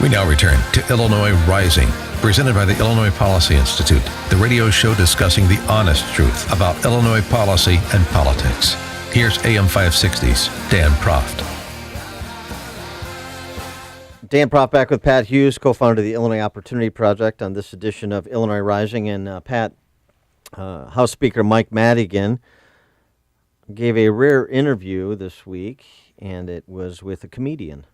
We now return to Illinois Rising, presented by the Illinois Policy Institute, the radio show discussing the honest truth about Illinois policy and politics. Here's AM 560's Dan Proft. Dan Proft back with Pat Hughes, co-founder of the Illinois Opportunity Project, on this edition of Illinois Rising. And Pat, House Speaker Mike Madigan gave a rare interview this week, and it was with a comedian,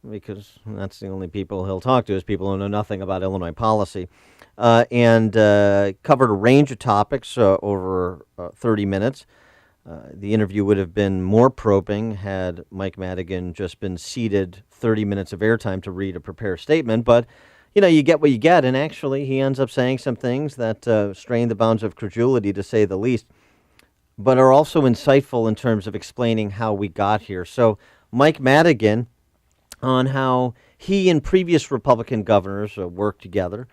because that's the only people he'll talk to is people who know nothing about Illinois policy, and covered a range of topics over 30 minutes. The interview would have been more probing had Mike Madigan just been seated 30 minutes of airtime to read a prepared statement, but you get what you get, and actually he ends up saying some things that strain the bounds of credulity, to say the least, but are also insightful in terms of explaining how we got here. So Mike Madigan, on how he and previous Republican governors worked together.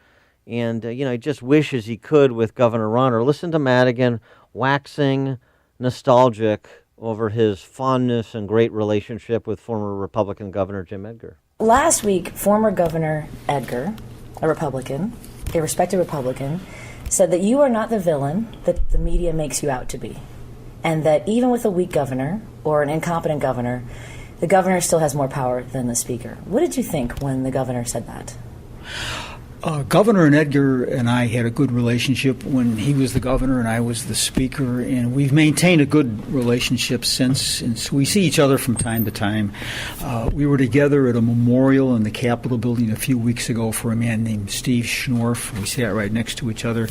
And, he just wishes he could with Governor Rauner. Listen to Madigan waxing nostalgic over his fondness and great relationship with former Republican Governor Jim Edgar. Last week, former Governor Edgar, a Republican, a respected Republican, said that you are not the villain that the media makes you out to be. And that even with a weak governor or an incompetent governor, the governor still has more power than the speaker. What did you think when the governor said that? Governor and Edgar and I had a good relationship when he was the governor and I was the speaker, and we've maintained a good relationship since. And so we see each other from time to time. We were together at a memorial in the Capitol building a few weeks ago for a man named Steve Schnorf. We sat right next to each other,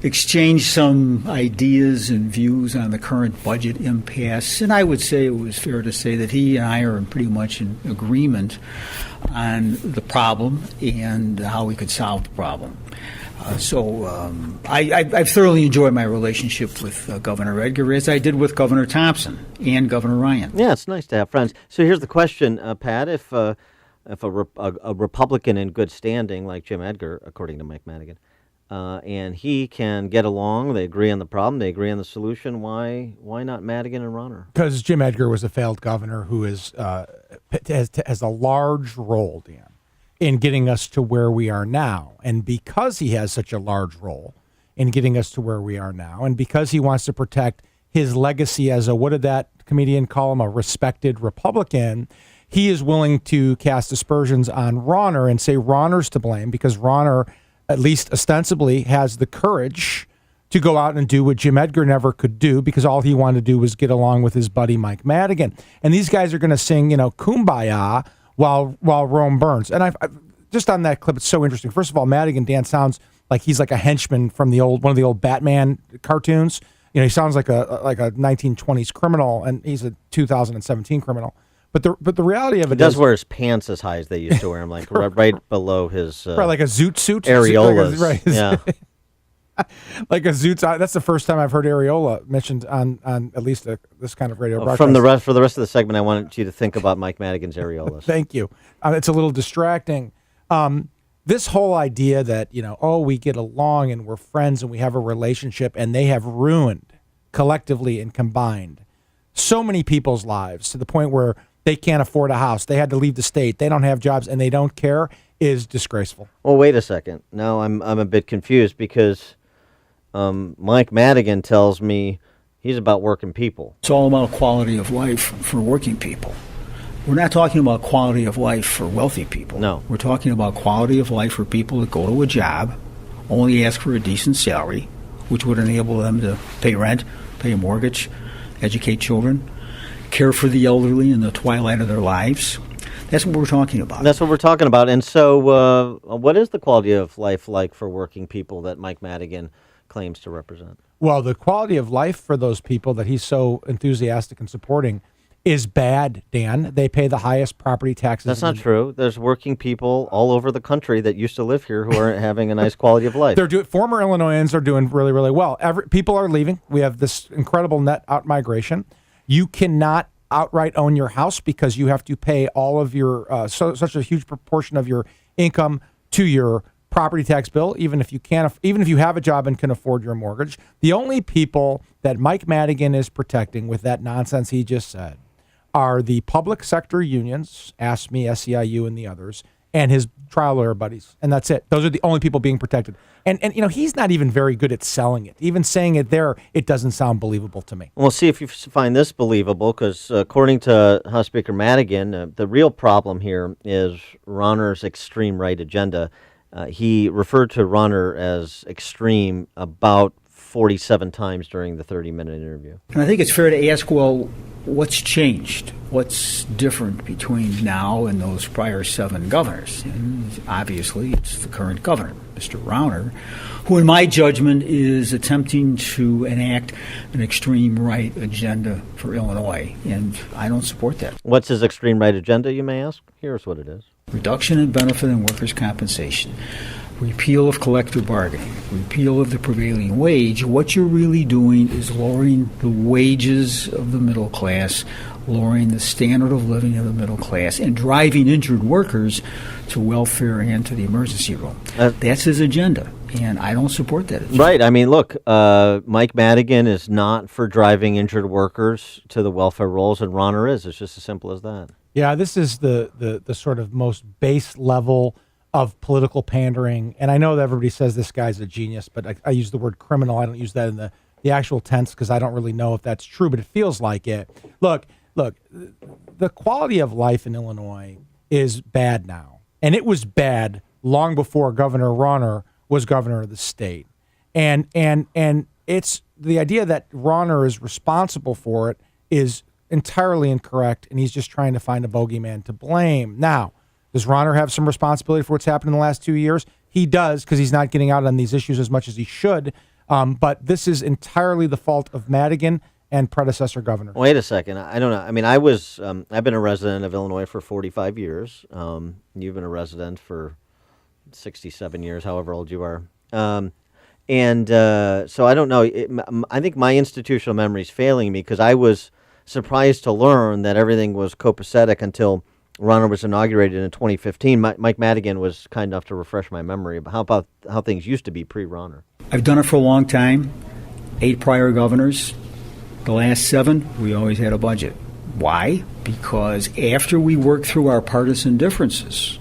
exchanged some ideas and views on the current budget impasse, and I would say it was fair to say that he and I are pretty much in agreement on the problem and how we could solve the problem. I've thoroughly enjoyed my relationship with Governor Edgar, as I did with Governor Thompson and Governor Ryan. Yeah, it's nice to have friends. So here's the question, Pat. If a Republican in good standing like Jim Edgar, according to Mike Madigan, and he can get along, they agree on the problem, they agree on the solution, why not Madigan and Rauner? Because Jim Edgar was a failed governor who has a large role, Dan, in getting us to where we are now. And because he has such a large role in getting us to where we are now, and because he wants to protect his legacy as what did that comedian call him, a respected Republican, he is willing to cast aspersions on Rauner and say Rauner's to blame, because Rauner, at least ostensibly, has the courage to go out and do what Jim Edgar never could do, because all he wanted to do was get along with his buddy Mike Madigan. And these guys are going to sing, Kumbaya while Rome burns. And I just on that clip, it's so interesting. First of all, Madigan, Dan, sounds like he's like a henchman from one of the old Batman cartoons. He sounds like a 1920s criminal, and he's a 2017 criminal. But the reality of it does is, wear his pants as high as they used to wear them, like right below his right, like a zoot suit, areolas. Right, yeah, like a zoot. That's the first time I've heard areola mentioned on at least this kind of radio broadcast. For the rest of the segment, I wanted you to think about Mike Madigan's areolas. Thank you. It's a little distracting. This whole idea that we get along and we're friends and we have a relationship, and they have ruined collectively and combined so many people's lives to the point where they can't afford a house. They had to leave the state. They don't have jobs, and they don't care, is disgraceful. Well, wait a second. Now I'm a bit confused, because Mike Madigan tells me he's about working people. It's all about quality of life for working people. We're not talking about quality of life for wealthy people. No. We're talking about quality of life for people that go to a job, only ask for a decent salary, which would enable them to pay rent, pay a mortgage, educate children, care for the elderly in the twilight of their lives. That's what we're talking about. That's what we're talking about. And so what is the quality of life like for working people that Mike Madigan claims to represent? Well, the quality of life for those people that he's so enthusiastic in supporting is bad, Dan. They pay the highest property taxes. That's not true. There's working people all over the country that used to live here who are having a nice quality of life. Former Illinoisans are doing really, really well. People are leaving. We have this incredible net out migration. You cannot outright own your house because you have to pay all of your such a huge proportion of your income to your property tax bill, even if you have a job and can afford your mortgage. The only people that Mike Madigan is protecting with that nonsense he just said are the public sector unions, AFSCME, SEIU, and the others, and his trial lawyer buddies, and that's it. Those are the only people being protected. And he's not even very good at selling it. Even saying it there, it doesn't sound believable to me. We'll see if you find this believable, because according to House Speaker Madigan, the real problem here is Rauner's extreme right agenda. He referred to Rauner as extreme about 47 times during the 30-minute interview. And I think it's fair to ask, well, what's changed? What's different between now and those prior 7 governors? And obviously, it's the current governor, Mr. Rauner, who, in my judgment, is attempting to enact an extreme right agenda for Illinois, and I don't support that. What's his extreme right agenda, you may ask? Here's what it is. Reduction in benefit and workers' compensation, repeal of collective bargaining, repeal of the prevailing wage. What you're really doing is lowering the wages of the middle class, lowering the standard of living of the middle class, and driving injured workers to welfare and to the emergency room. That's his agenda, and I don't support that agenda. Right. I mean, look, Mike Madigan is not for driving injured workers to the welfare rolls, and Rauner is. It's just as simple as that. Yeah, this is the sort of most base level of political pandering. And I know that everybody says this guy's a genius, but I use the word criminal. I don't use that in the actual tense because I don't really know if that's true, but it feels like it. Look, the quality of life in Illinois is bad now. And it was bad long before Governor Rauner was governor of the state. And it's the idea that Rauner is responsible for it is entirely incorrect, and he's just trying to find a bogeyman to blame. Now, does Rauner have some responsibility for what's happened in the last 2 years? He does, because he's not getting out on these issues as much as he should. But this is entirely the fault of Madigan and predecessor governor. Wait a second. I don't know. I mean, I've been a resident of Illinois for 45 years. You've been a resident for 67 years, however old you are. So I don't know. I think my institutional memory is failing me, because I was surprised to learn that everything was copacetic until Rauner was inaugurated in 2015. Mike Madigan was kind enough to refresh my memory about how things used to be pre-Rauner. I've done it for a long time. 8 prior governors. The last 7, we always had a budget. Why? Because after we worked through our partisan differences,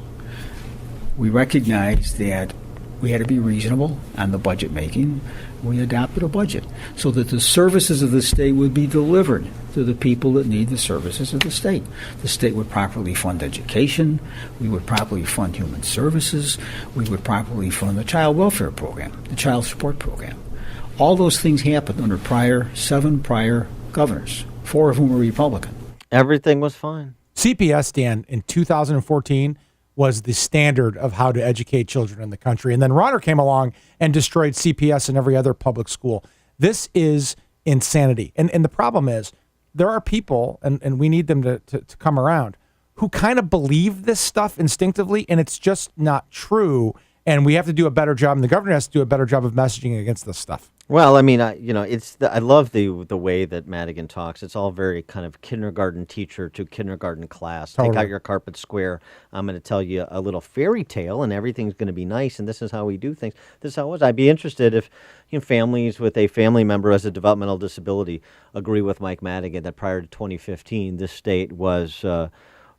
we recognized that we had to be reasonable on the budget making. We adopted a budget so that the services of the state would be delivered to the people that need the services of the state. The state would properly fund education. We would properly fund human services. We would properly fund the child welfare program, the child support program. All those things happened under 7 prior governors, 4 of whom were Republican. Everything was fine. CPS, Dan, in 2014 was the standard of how to educate children in the country. And then Rauner came along and destroyed CPS in every other public school. This is insanity. And the problem is there are people, and we need them to come around, who kind of believe this stuff instinctively, and it's just not true. And we have to do a better job, and the governor has to do a better job of messaging against this stuff. Well, I mean, I love the way that Madigan talks. It's all very kind of kindergarten teacher to kindergarten class. Totally. Take out your carpet square. I'm going to tell you a little fairy tale, and everything's going to be nice. And this is how we do things. This is how it was. I'd be interested if families with a family member as a developmental disability agree with Mike Madigan that prior to 2015, this state was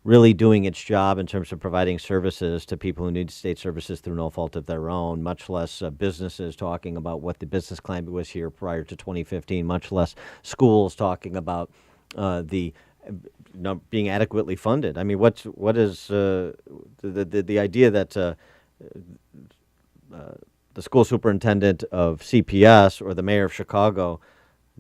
really doing its job in terms of providing services to people who need state services through no fault of their own, much less businesses talking about what the business climate was here prior to 2015, much less schools talking about being adequately funded. I mean, what is the idea that the school superintendent of CPS or the mayor of Chicago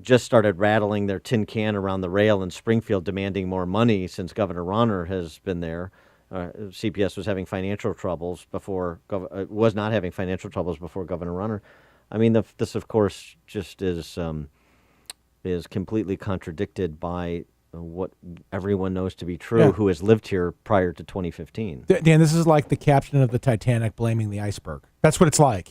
just started rattling their tin can around the rail in Springfield demanding more money since Governor Rauner has been there. CPS was having financial troubles before, was not having financial troubles before Governor Rauner. I mean, this, of course, just is completely contradicted by what everyone knows to be true who has lived here prior to 2015. Dan, this is like the captain of the Titanic blaming the iceberg. That's what it's like.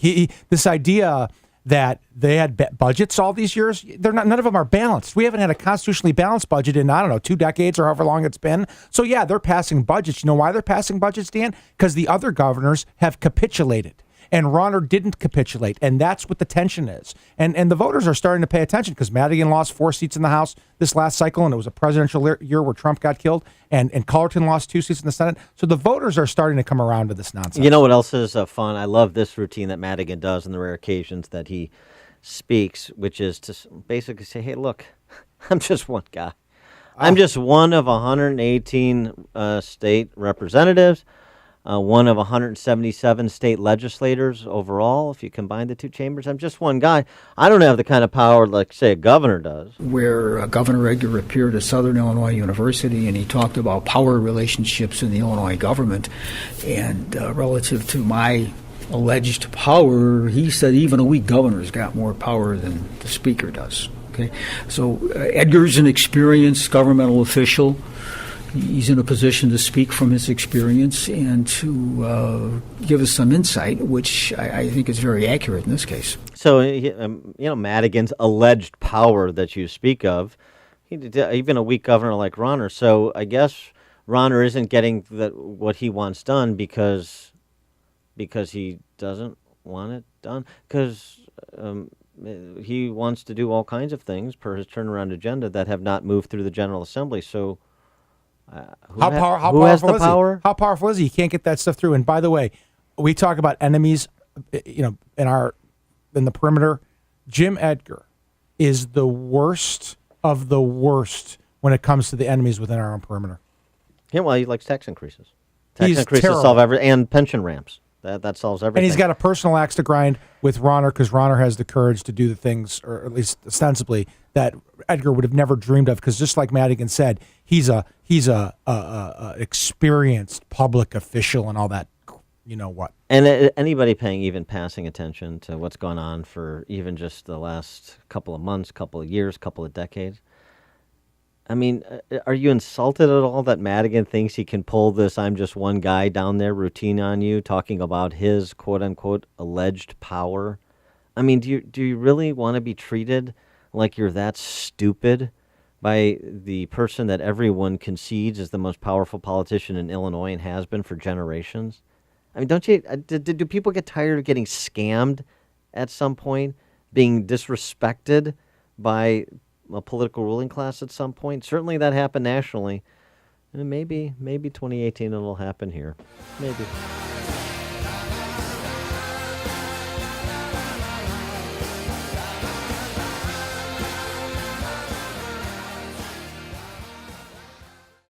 This idea that they had budgets all these years, none of them are balanced. We haven't had a constitutionally balanced budget in, 2 decades or however long it's been. So yeah, they're passing budgets. You know why they're passing budgets, Dan? Because the other governors have capitulated. And Rauner didn't capitulate, and that's what the tension is. And the voters are starting to pay attention because Madigan lost 4 seats in the House this last cycle, and it was a presidential year where Trump got killed, and Cullerton lost 2 seats in the Senate. So the voters are starting to come around to this nonsense. You know what else is fun? I love this routine that Madigan does on the rare occasions that he speaks, which is to basically say, hey, look, I'm just one guy. I'm just one of 118 state representatives, one of 177 state legislators overall. If you combine the two chambers, I'm just one guy. I don't have the kind of power like, say, a governor does. Where Governor Edgar appeared at Southern Illinois University, and he talked about power relationships in the Illinois government. And relative to my alleged power, he said even a weak governor's got more power than the speaker does. Okay, so Edgar's an experienced governmental official. He's in a position to speak from his experience and to give us some insight, which I think is very accurate in this case. So, Madigan's alleged power that you speak of, even a weak governor like Rauner. So I guess Rauner isn't getting what he wants done because he doesn't want it done. Because he wants to do all kinds of things per his turnaround agenda that have not moved through the General Assembly. So, who has the power? How powerful is he? He can't get that stuff through. And by the way, we talk about enemies, in the perimeter. Jim Edgar is the worst of the worst when it comes to the enemies within our own perimeter. Yeah, well, he likes tax increases. Tax He's increases terrible. solve everything, and pension ramps. That solves everything. And he's got a personal axe to grind with Rauner because Rauner has the courage to do the things, or at least ostensibly, that Edgar would have never dreamed of. Because just like Madigan said, he's a experienced public official and all that. You know what? And anybody paying even passing attention to what's gone on for even just the last couple of months, couple of years, couple of decades. I mean, are you insulted at all that Madigan thinks he can pull this "I'm just one guy" down there routine on you, talking about his quote-unquote alleged power? I mean, do you really want to be treated like you're that stupid by the person that everyone concedes is the most powerful politician in Illinois and has been for generations? I mean, don't you? Do people get tired of getting scammed at some point, being disrespected by a political ruling class at some point? Certainly that happened nationally. And maybe 2018 it'll happen here. Maybe.